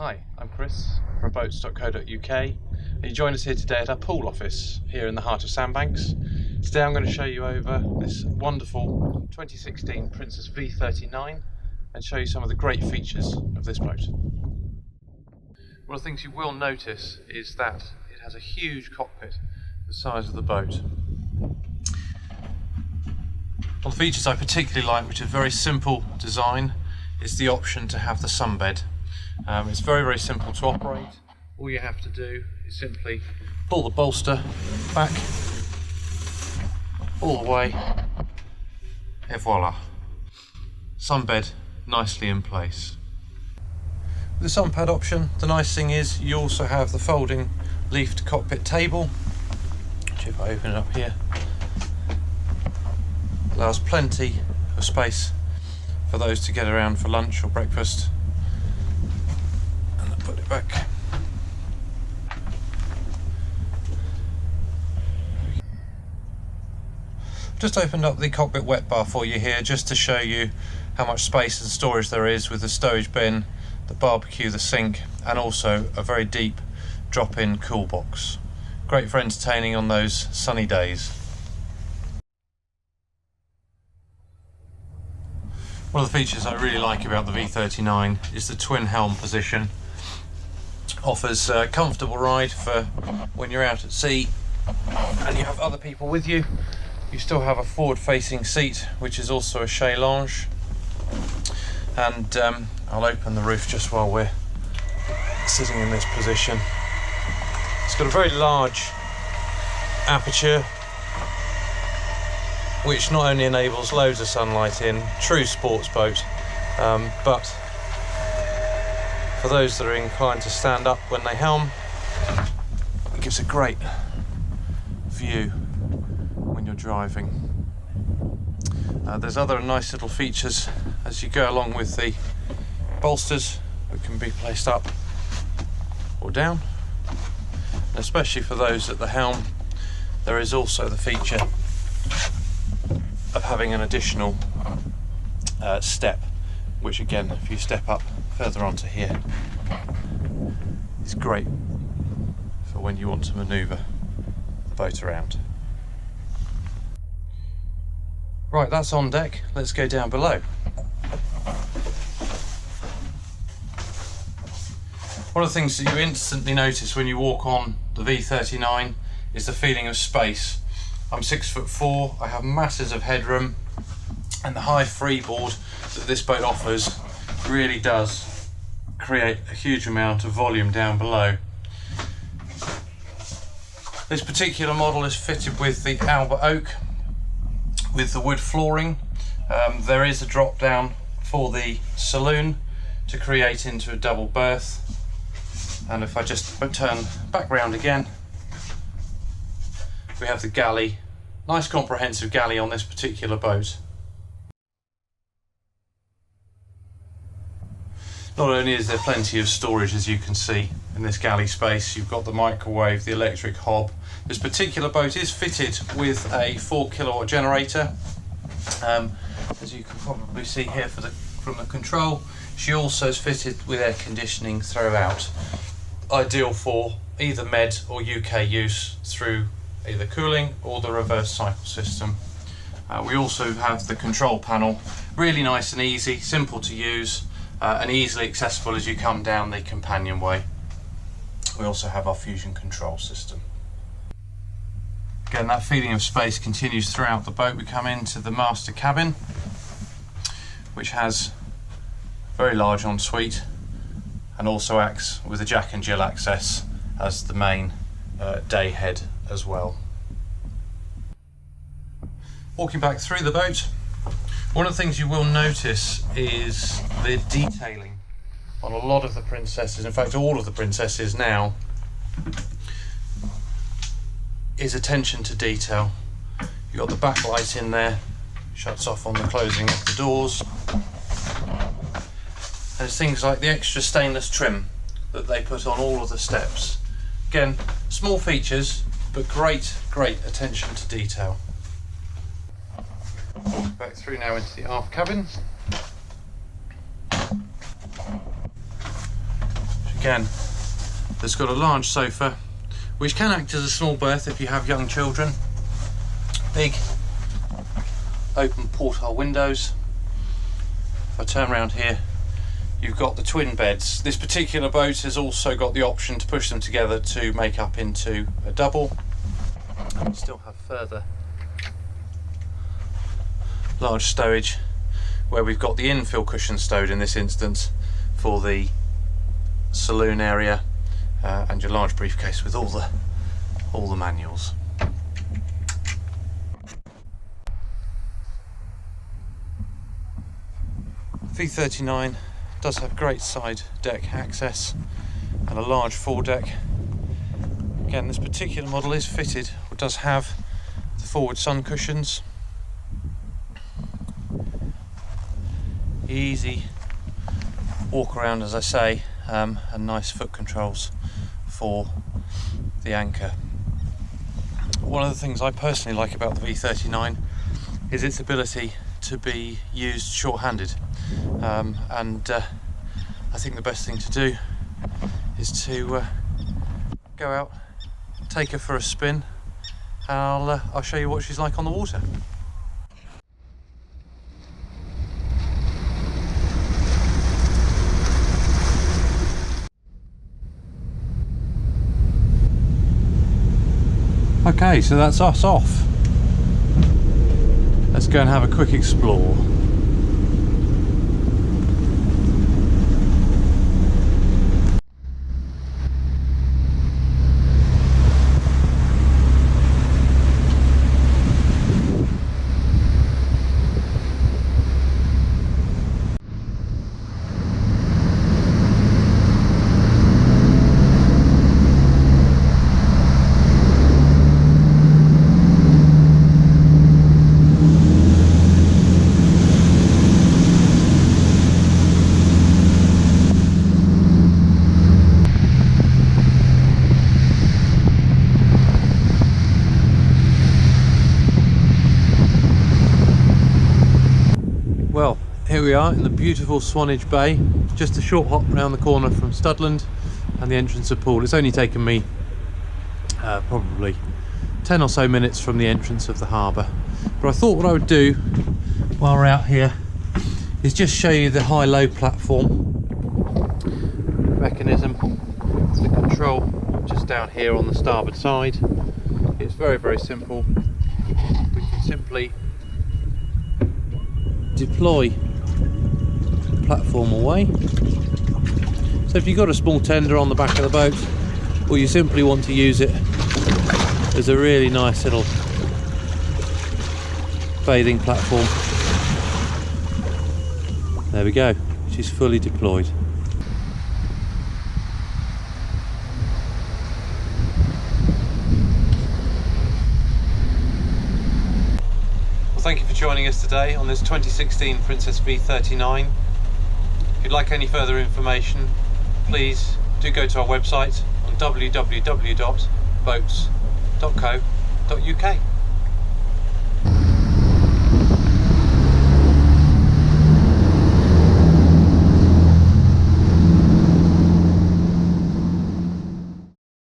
Hi, I'm Chris from boats.co.uk and you join us here today at our pool office here in the heart of Sandbanks. Today I'm going to show you over this wonderful 2016 Princess V39 and show you some of the great features of this boat. One of the things you will notice is that it has a huge cockpit the size of the boat. One of the features I particularly like, which is very simple design, is the option to have the sunbed. It's very simple to operate. All you have to do is simply pull the bolster back all the way, et voila, sunbed nicely in place. With the sunpad option, the nice thing is you also have the folding leafed cockpit table, which if I open it up here, allows plenty of space for those to get around for lunch or breakfast. And I'll put it back. Just opened up the cockpit wet bar for you here just to show you how much space and storage there is with the stowage bin, the barbecue, the sink, and also a very deep drop-in cool box. Great for entertaining on those sunny days. One of the features I really like about the V39 is the twin helm position. Offers a comfortable ride for when you're out at sea and you have other people with you. You still have a forward-facing seat, which is also a chaise lounge. And I'll open the roof just while we're sitting in this position. It's got a very large aperture, which not only enables loads of sunlight in, true sports boat, but for those that are inclined to stand up when they helm, it gives a great view when you're driving. There's other nice little features as you go along with the bolsters that can be placed up or down, and especially for those at the helm, there is also the feature of having an additional step, which again, if you step up further onto here, is great for when you want to manoeuvre the boat around. Right, that's on deck. Let's go down below. One of the things that you instantly notice when you walk on the V39 is the feeling of space. I'm 6'4", I have masses of headroom, and the high freeboard that this boat offers really does create a huge amount of volume down below. This particular model is fitted with the Albert Oak with the wood flooring. There is a drop down for the saloon to create into a double berth, and if I just turn back round again, we have the galley. Nice comprehensive galley on this particular boat. Not only is there plenty of storage, as you can see in this galley space, you've got the microwave, the electric hob. This particular boat is fitted with a 4 kilowatt generator. As you can probably see here from the control, she also is fitted with air conditioning throughout. Ideal for either Med or UK use through either cooling or the reverse cycle system. We also have the control panel, really nice and easy, simple to use, and easily accessible as you come down the companionway. We also have our fusion control system. Again, that feeling of space continues throughout the boat. We come into the master cabin, which has a very large ensuite and also acts with a Jack and Jill access as the main day head as well. Walking back through the boat, one of the things you will notice is the detailing on a lot of the Princesses, in fact all of the Princesses now, is attention to detail. You've got the backlight in there, shuts off on the closing of the doors. There's things like the extra stainless trim that they put on all of the steps. Again, small features, but great attention to detail. Back through now into the aft cabin. Again, it's got a large sofa, which can act as a small berth if you have young children. Big open porthole windows. If I turn around here, you've got the twin beds. This particular boat has also got the option to push them together to make up into a double. And we still have further large stowage, where we've got the infill cushion stowed in this instance for the saloon area, and your large briefcase with all the manuals. V39 does have great side deck access and a large foredeck. Again, this particular model is fitted, or does have the forward sun cushions. Easy walk around, as I say, and nice foot controls for the anchor. One of the things I personally like about the V39 is its ability to be used short-handed, and I think the best thing to do is to go out, take her for a spin, and I'll show you what she's like on the water. Okay, so that's us off. Let's go and have a quick explore. Well, here we are in the beautiful Swanage Bay, just a short hop round the corner from Studland and the entrance of Poole. It's only taken me probably 10 or so minutes from the entrance of the harbour. But I thought what I would do while we're out here is just show you the high-low platform mechanism, the control just down here on the starboard side. It's very, very simple. We can simply deploy the platform away. So if you've got a small tender on the back of the boat, or you simply want to use it as a really nice little bathing platform, there we go, she's fully deployed. Thank you for joining us today on this 2016 Princess V39. If you'd like any further information, please do go to our website on www.boats.co.uk.